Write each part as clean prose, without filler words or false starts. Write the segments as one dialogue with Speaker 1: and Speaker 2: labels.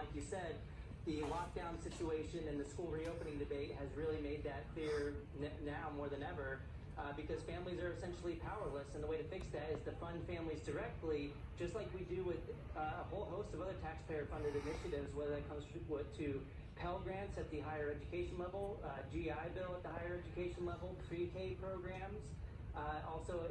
Speaker 1: like you said, the lockdown situation and the school reopening debate has really made that clear now more than ever. Because families are essentially powerless, and the way to fix that is to fund families directly, just like we do with a whole host of other taxpayer-funded initiatives, whether that comes to Pell Grants at the higher education level, GI Bill at the higher education level, pre-K programs, also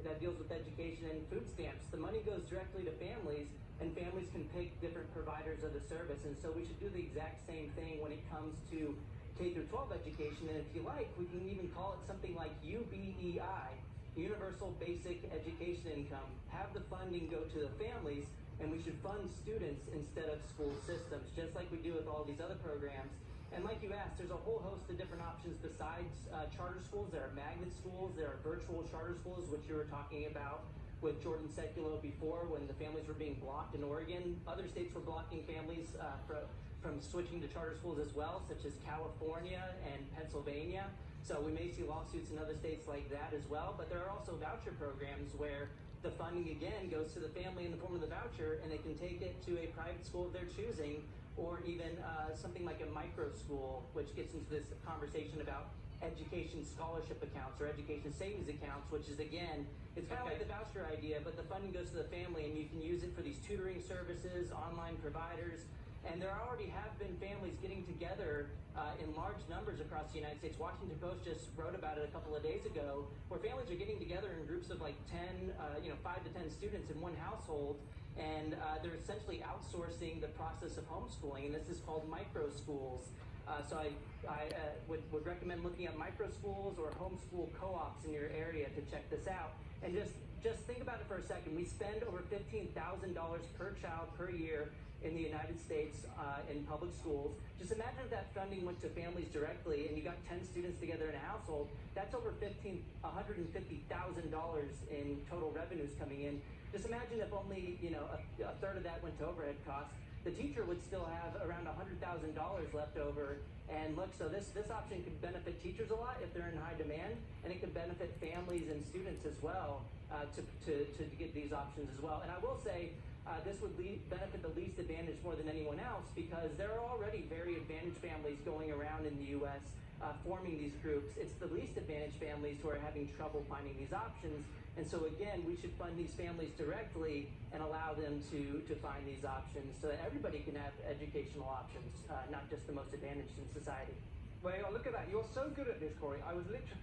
Speaker 1: that deals with education and food stamps. The money goes directly to families, and families can pick different providers of the service, and so we should do the exact same thing when it comes to K through 12 education, and if you like, we can even call it something like UBEI, Universal Basic Education Income. Have the funding go to the families, and we should fund students instead of school systems, just like we do with all these other programs. And like you asked, there's a whole host of different options besides charter schools. There are magnet schools, there are virtual charter schools, which you were talking about with Jordan Sekulow before, when the families were being blocked in Oregon. Other states were blocking families from switching to charter schools as well, such as California and Pennsylvania. So we may see lawsuits in other states like that as well, but there are also voucher programs where the funding again goes to the family in the form of the voucher, and they can take it to a private school of their choosing, or even something like a micro school, which gets into this conversation about education scholarship accounts or education savings accounts, which is, again, it's kind of like the voucher idea, but the funding goes to the family, and you can use it for these tutoring services, online providers. And there already have been families getting together in large numbers across the United States. Washington Post just wrote about it a couple of days ago, where families are getting together in groups of like 10, 5 to 10 students in one household, and they're essentially outsourcing the process of homeschooling, and this is called micro schools. So I would recommend looking at micro schools or homeschool co-ops in your area to check this out. And just think about it for a second. We spend over $15,000 per child per year in the United States in public schools. Just imagine if that funding went to families directly, and you got 10 students together in a household. That's over $150,000 in total revenues coming in. Just imagine if only a third of that went to overhead costs. The teacher would still have around $100,000 left over. And look, so this option could benefit teachers a lot if they're in high demand, and it could benefit families and students as well to get these options as well. And I will say this would benefit the least advantaged more than anyone else, because there are already very advantaged families going around in the U.S. Forming these groups. It's the least advantaged families who are having trouble finding these options. And so again, we should fund these families directly and allow them to find these options so that everybody can have educational options, not just the most advantaged in society.
Speaker 2: Well, look at that. You're so good at this, Corey. I was literally